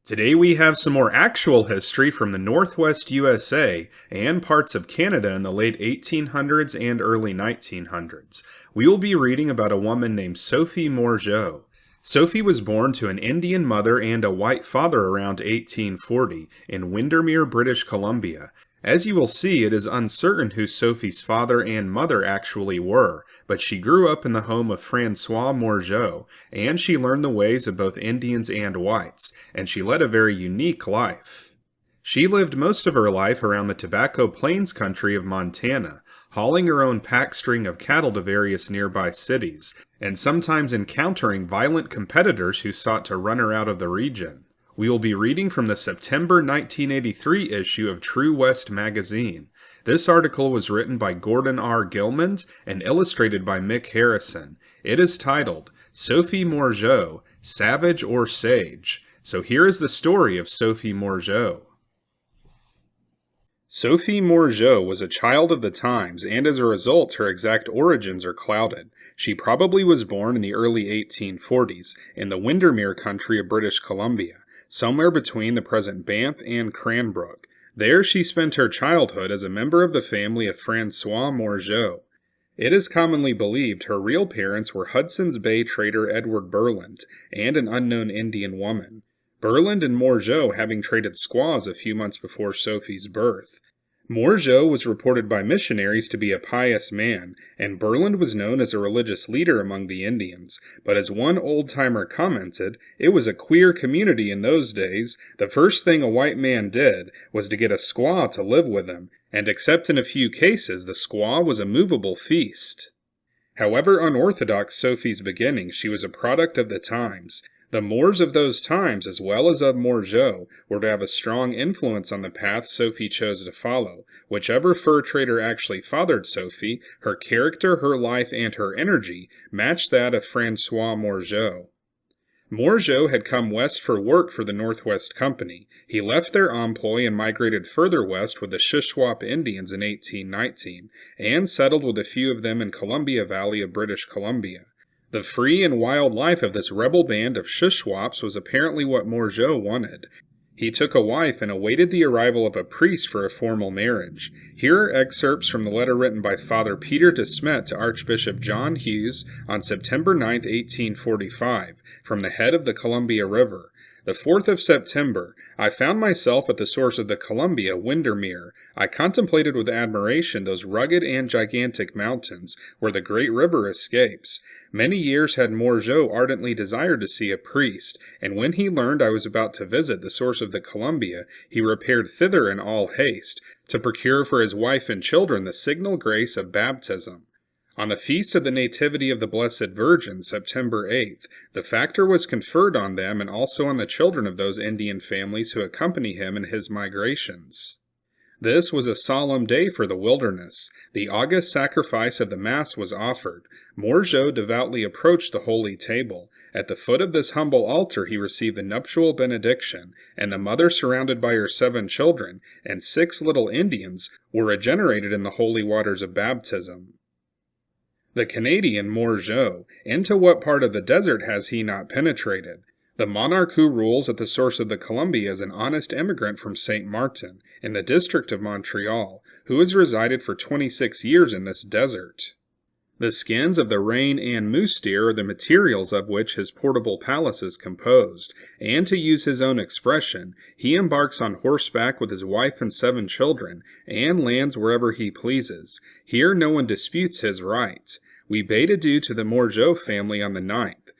Today we have some more actual history from the Northwest USA and parts of Canada in the late 1800s and early 1900s. We will be reading about a woman named Sophie Morigeau. Sophie was born to an Indian mother and a white father around 1840 in Windermere, British Columbia. As you will see, it is uncertain who Sophie's father and mother actually were, but she grew up in the home of Francois Morigeau, and she learned the ways of both Indians and whites, and she led a very unique life. She lived most of her life around the Tobacco Plains country of Montana, hauling her own pack string of cattle to various nearby cities, and sometimes encountering violent competitors who sought to run her out of the region. We will be reading from the September 1983 issue of True West magazine. This article was written by Gordon R. Gilmond and illustrated by Mick Harrison. It is titled, Sophie Morigeau, Savage or Sage? So here is the story of Sophie Morigeau. Sophie Morigeau was a child of the times, and as a result, her exact origins are clouded. She probably was born in the early 1840s in the Windermere country of British Columbia, somewhere between the present Banff and Cranbrook. There she spent her childhood as a member of the family of Francois Morigeau. It is commonly believed her real parents were Hudson's Bay trader Edward Burland and an unknown Indian woman. Burland and Morigeau having traded squaws a few months before Sophie's birth. Morigeau was reported by missionaries to be a pious man, and Burland was known as a religious leader among the Indians, but as one old-timer commented, it was a queer community in those days. The first thing a white man did was to get a squaw to live with him, and except in a few cases, the squaw was a movable feast. However unorthodox Sophie's beginning, she was a product of the times. The Moors of those times, as well as of Morigeau, were to have a strong influence on the path Sophie chose to follow. Whichever fur trader actually fathered Sophie, her character, her life, and her energy matched that of Francois Morigeau. Morigeau had come west for work for the Northwest Company. He left their employ and migrated further west with the Shuswap Indians in 1819, and settled with a few of them in Columbia Valley of British Columbia. The free and wild life of this rebel band of Shuswaps was apparently what Morigeau wanted. He took a wife and awaited the arrival of a priest for a formal marriage. Here are excerpts from the letter written by Father Peter de Smet to Archbishop John Hughes on September 9, 1845, from the head of the Columbia River. The 4th of September, I found myself at the source of the Columbia, Windermere. I contemplated with admiration those rugged and gigantic mountains, where the great river escapes. Many years had Morigeau ardently desired to see a priest, and when he learned I was about to visit the source of the Columbia, he repaired thither in all haste, to procure for his wife and children the signal grace of baptism. On the feast of the Nativity of the Blessed Virgin, September 8th, the factor was conferred on them and also on the children of those Indian families who accompany him in his migrations. This was a solemn day for the wilderness. The august sacrifice of the Mass was offered. Morigeau devoutly approached the holy table. At the foot of this humble altar he received the nuptial benediction, and the mother, surrounded by her 7 children, and 6 little Indians, were regenerated in the holy waters of baptism. The Canadian Morigeau, into what part of the desert has he not penetrated? The monarch who rules at the source of the Columbia is an honest immigrant from St. Martin, in the district of Montreal, who has resided for 26 years in this desert. The skins of the rein and moose deer are the materials of which his portable palace is composed, and to use his own expression, he embarks on horseback with his wife and 7 children, and lands wherever he pleases. Here no one disputes his rights. We bade adieu to the Morigeau family on the 9th.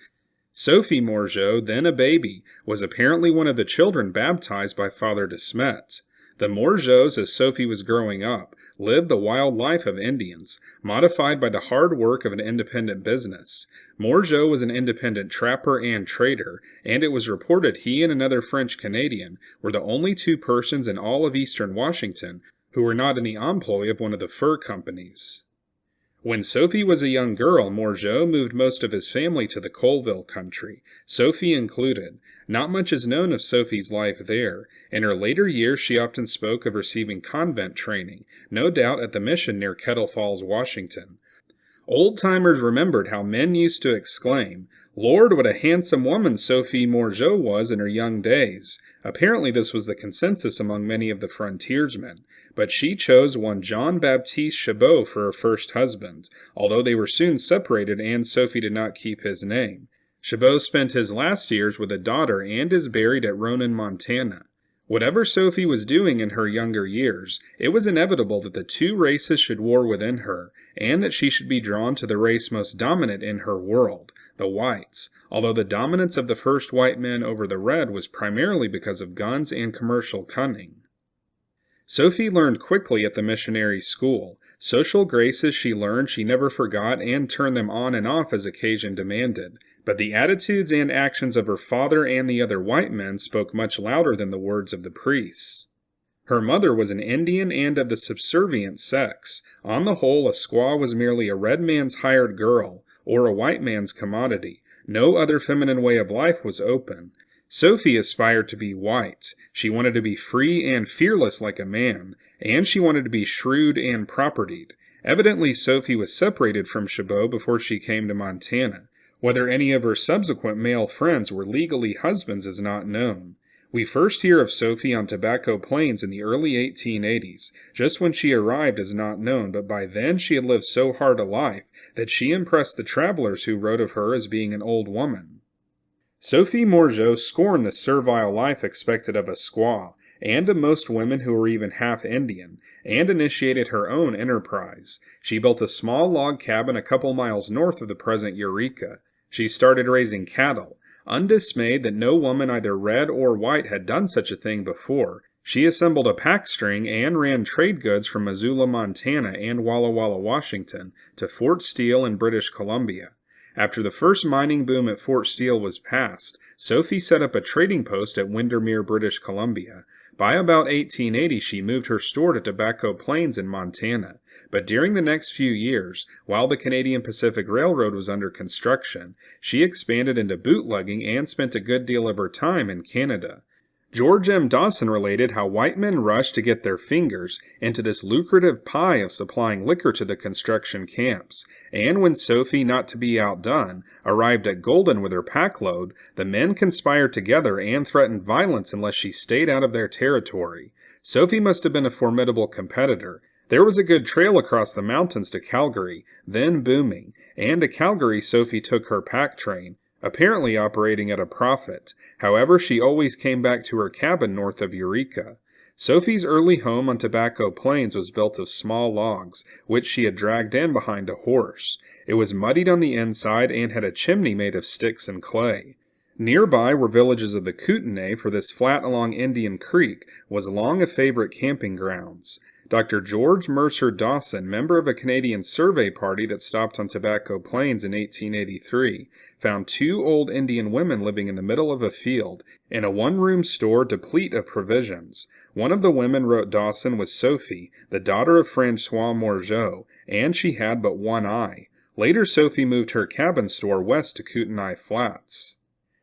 Sophie Morigeau, then a baby, was apparently one of the children baptized by Father de Smet. The Morigeaus, as Sophie was growing up, lived the wild life of Indians, modified by the hard work of an independent business. Morigeau was an independent trapper and trader, and it was reported he and another French Canadian were the only 2 persons in all of eastern Washington who were not in the employ of one of the fur companies. When Sophie was a young girl, Morigeau moved most of his family to the Colville country, Sophie included. Not much is known of Sophie's life there. In her later years she often spoke of receiving convent training, no doubt at the mission near Kettle Falls, Washington. Old-timers remembered how men used to exclaim, Lord, what a handsome woman Sophie Morigeau was in her young days. Apparently this was the consensus among many of the frontiersmen, but she chose one Jean-Baptiste Chabot for her first husband, although they were soon separated and Sophie did not keep his name. Chabot spent his last years with a daughter and is buried at Ronan, Montana. Whatever Sophie was doing in her younger years, it was inevitable that the two races should war within her, and that she should be drawn to the race most dominant in her world, the whites, although the dominance of the first white men over the red was primarily because of guns and commercial cunning. Sophie learned quickly at the missionary school. Social graces she learned she never forgot and turned them on and off as occasion demanded, but the attitudes and actions of her father and the other white men spoke much louder than the words of the priests. Her mother was an Indian and of the subservient sex. On the whole, a squaw was merely a red man's hired girl, or a white man's commodity. No other feminine way of life was open. Sophie aspired to be white. She wanted to be free and fearless like a man, and she wanted to be shrewd and propertied. Evidently, Sophie was separated from Chabot before she came to Montana. Whether any of her subsequent male friends were legally husbands is not known. We first hear of Sophie on Tobacco Plains in the early 1880s. Just when she arrived is not known, but by then she had lived so hard a life that she impressed the travelers who wrote of her as being an old woman. Sophie Morigeau scorned the servile life expected of a squaw, and of most women who were even half Indian, and initiated her own enterprise. She built a small log cabin a couple miles north of the present Eureka. She started raising cattle. Undismayed that no woman either red or white had done such a thing before, she assembled a pack string and ran trade goods from Missoula, Montana and Walla Walla, Washington to Fort Steele in British Columbia. After the first mining boom at Fort Steele was past, Sophie set up a trading post at Windermere, British Columbia. By about 1880 she moved her store to Tobacco Plains in Montana. But during the next few years, while the Canadian Pacific Railroad was under construction, she expanded into bootlegging and spent a good deal of her time in Canada. George M. Dawson related how white men rushed to get their fingers into this lucrative pie of supplying liquor to the construction camps, and when Sophie, not to be outdone, arrived at Golden with her packload, the men conspired together and threatened violence unless she stayed out of their territory. Sophie must have been a formidable competitor. There was a good trail across the mountains to Calgary, then booming, and to Calgary Sophie took her pack train, apparently operating at a profit. However, she always came back to her cabin north of Eureka. Sophie's early home on Tobacco Plains was built of small logs, which she had dragged in behind a horse. It was muddied on the inside and had a chimney made of sticks and clay. Nearby were villages of the Kootenai, for this flat along Indian Creek was long a favorite camping grounds. Dr. George Mercer Dawson, member of a Canadian survey party that stopped on Tobacco Plains in 1883, found two old Indian women living in the middle of a field, in a one-room store deplete of provisions. One of the women, wrote Dawson, was Sophie, the daughter of François Morigeau, and she had but one eye. Later Sophie moved her cabin store west to Kootenai Flats.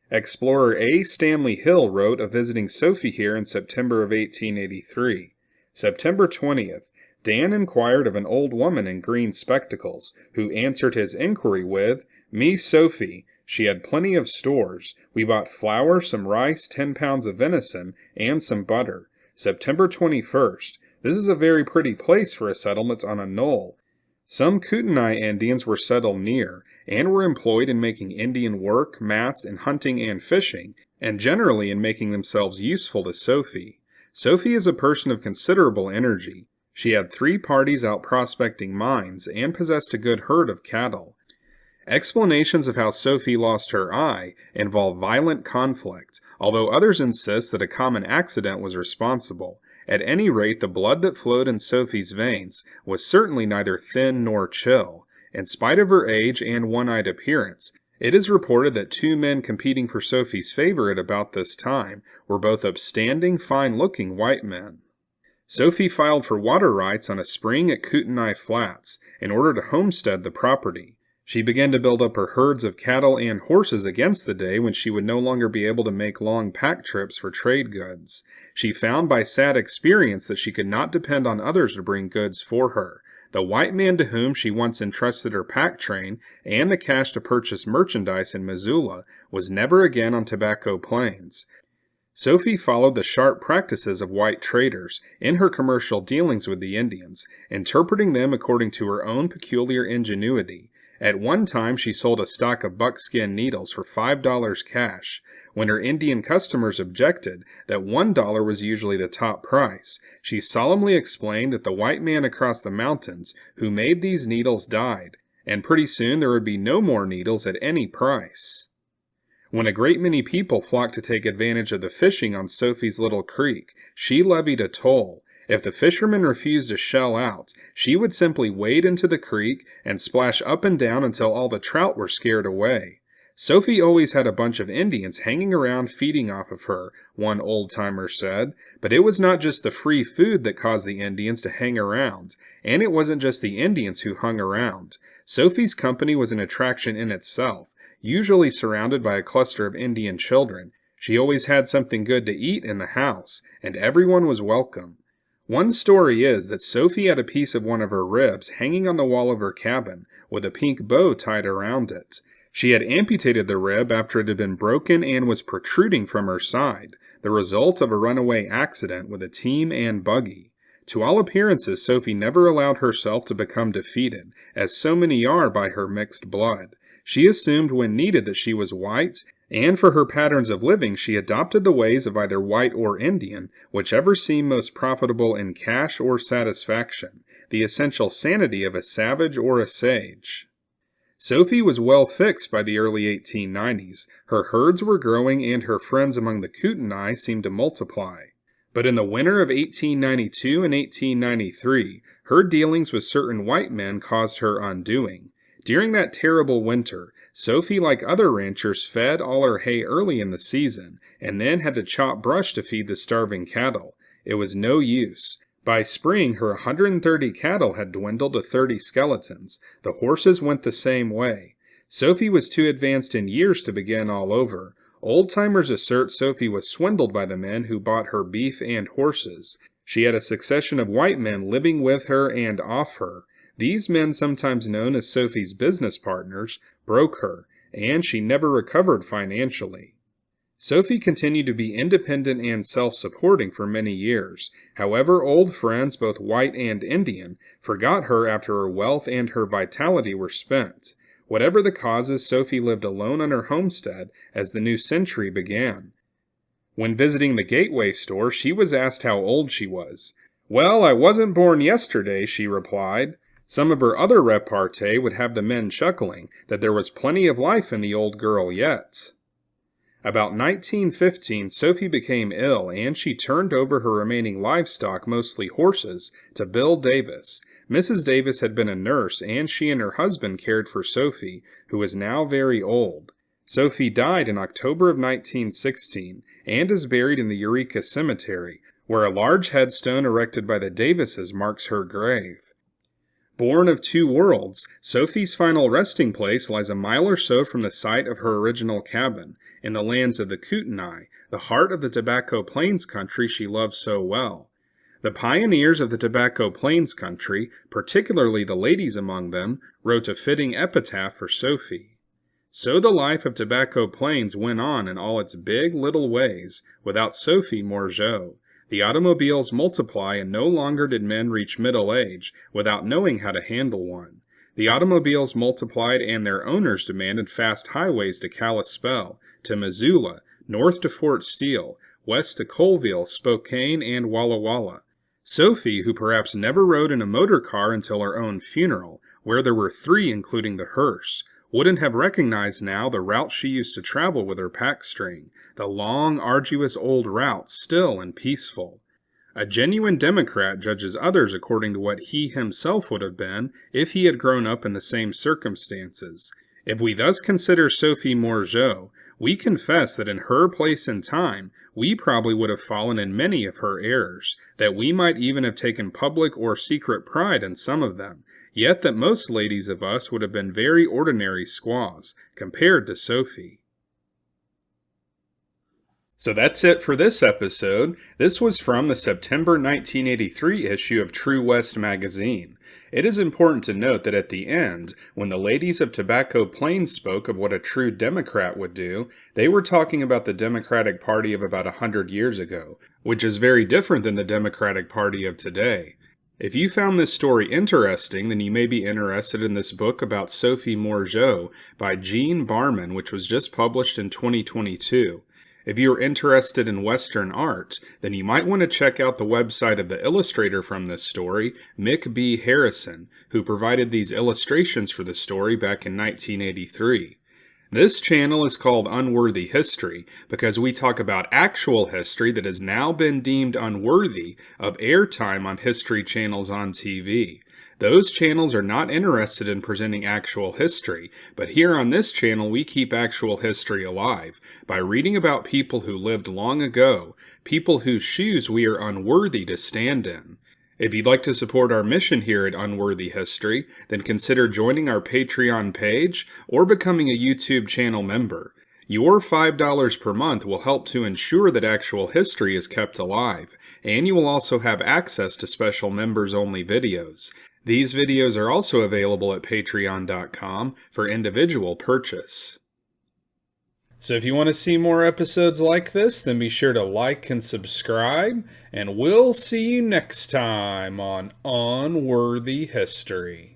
Explorer A. Stanley Hill wrote of visiting Sophie here in September of 1883. September 20th, Dan inquired of an old woman in green spectacles, who answered his inquiry with, "Me, Sophie. She had plenty of stores. We bought flour, some rice, 10 pounds of venison, and some butter." September 21st, this is a very pretty place for a settlement on a knoll. Some Kootenai Indians were settled near, and were employed in making Indian work, mats, in hunting and fishing, and generally in making themselves useful to Sophie. Sophie is a person of considerable energy. She had 3 parties out prospecting mines and possessed a good herd of cattle. Explanations of how Sophie lost her eye involve violent conflict, although others insist that a common accident was responsible. At any rate, the blood that flowed in Sophie's veins was certainly neither thin nor chill. In spite of her age and one-eyed appearance, it is reported that 2 men competing for Sophie's favor at about this time were both upstanding, fine-looking white men. Sophie filed for water rights on a spring at Kootenai Flats in order to homestead the property. She began to build up her herds of cattle and horses against the day when she would no longer be able to make long pack trips for trade goods. She found by sad experience that she could not depend on others to bring goods for her. The white man to whom she once entrusted her pack train and the cash to purchase merchandise in Missoula was never again on Tobacco Plains. Sophie followed the sharp practices of white traders in her commercial dealings with the Indians, interpreting them according to her own peculiar ingenuity. At one time, she sold a stock of buckskin needles for $5 cash. When her Indian customers objected that $1 was usually the top price, she solemnly explained that the white man across the mountains who made these needles died, and pretty soon there would be no more needles at any price. When a great many people flocked to take advantage of the fishing on Sophie's little creek, she levied a toll. If the fishermen refused to shell out, she would simply wade into the creek and splash up and down until all the trout were scared away. Sophie always had a bunch of Indians hanging around feeding off of her, one old-timer said, but it was not just the free food that caused the Indians to hang around, and it wasn't just the Indians who hung around. Sophie's company was an attraction in itself. Usually surrounded by a cluster of Indian children, she always had something good to eat in the house, and everyone was welcome. One story is that Sophie had a piece of one of her ribs hanging on the wall of her cabin, with a pink bow tied around it. She had amputated the rib after it had been broken and was protruding from her side, the result of a runaway accident with a team and buggy. To all appearances, Sophie never allowed herself to become defeated, as so many are by her mixed blood. She assumed when needed that she was white, and for her patterns of living she adopted the ways of either white or Indian, whichever seemed most profitable in cash or satisfaction, the essential sanity of a savage or a sage. Sophie was well fixed by the early 1890s. Her herds were growing and her friends among the Kootenai seemed to multiply. But in the winter of 1892 and 1893, her dealings with certain white men caused her undoing. During that terrible winter, Sophie, like other ranchers, fed all her hay early in the season, and then had to chop brush to feed the starving cattle. It was no use. By spring, her 130 cattle had dwindled to 30 skeletons. The horses went the same way. Sophie was too advanced in years to begin all over. Old-timers assert Sophie was swindled by the men who bought her beef and horses. She had a succession of white men living with her and off her. These men, sometimes known as Sophie's business partners, broke her, and she never recovered financially. Sophie continued to be independent and self-supporting for many years. However, old friends, both white and Indian, forgot her after her wealth and her vitality were spent. Whatever the causes, Sophie lived alone on her homestead as the new century began. When visiting the Gateway store, she was asked how old she was. "Well, I wasn't born yesterday," she replied. Some of her other repartee would have the men chuckling that there was plenty of life in the old girl yet. About 1915, Sophie became ill, and she turned over her remaining livestock, mostly horses, to Bill Davis. Mrs. Davis had been a nurse, and she and her husband cared for Sophie, who was now very old. Sophie died in October of 1916, and is buried in the Eureka Cemetery, where a large headstone erected by the Davises marks her grave. Born of two worlds, Sophie's final resting place lies a mile or so from the site of her original cabin, in the lands of the Kootenai, the heart of the Tobacco Plains country she loved so well. The pioneers of the Tobacco Plains country, particularly the ladies among them, wrote a fitting epitaph for Sophie. So the life of Tobacco Plains went on in all its big little ways, without Sophie Morigeau. The automobiles multiply, and no longer did men reach middle age without knowing how to handle one. The automobiles multiplied, and their owners demanded fast highways to Kalispell, to Missoula, north to Fort Steele, west to Colville, Spokane, and Walla Walla. Sophie, who perhaps never rode in a motor car until her own funeral, where there were 3 including the hearse, wouldn't have recognized now the route she used to travel with her pack string, the long, arduous old route, still and peaceful. A genuine Democrat judges others according to what he himself would have been if he had grown up in the same circumstances. If we thus consider Sophie Morigeau, we confess that in her place and time, we probably would have fallen in many of her errors, that we might even have taken public or secret pride in some of them, yet that most ladies of us would have been very ordinary squaws, compared to Sophie. So that's it for this episode. This was from the September 1983 issue of True West magazine. It is important to note that at the end, when the ladies of Tobacco Plain spoke of what a true Democrat would do, they were talking about the Democratic Party of about 100 years ago, which is very different than the Democratic Party of today. If you found this story interesting, then you may be interested in this book about Sophie Morigeau by Jean Barman, which was just published in 2022. If you are interested in Western art, then you might want to check out the website of the illustrator from this story, Mick Harrison, who provided these illustrations for the story back in 1983. This channel is called Unworthy History because we talk about actual history that has now been deemed unworthy of airtime on history channels on TV. Those channels are not interested in presenting actual history, but here on this channel we keep actual history alive by reading about people who lived long ago, people whose shoes we are unworthy to stand in. If you'd like to support our mission here at Unworthy History, then consider joining our Patreon page or becoming a YouTube channel member. Your $5 per month will help to ensure that actual history is kept alive, and you will also have access to special members-only videos. These videos are also available at patreon.com for individual purchase. So if you want to see more episodes like this, then be sure to like and subscribe, and we'll see you next time on Unworthy History.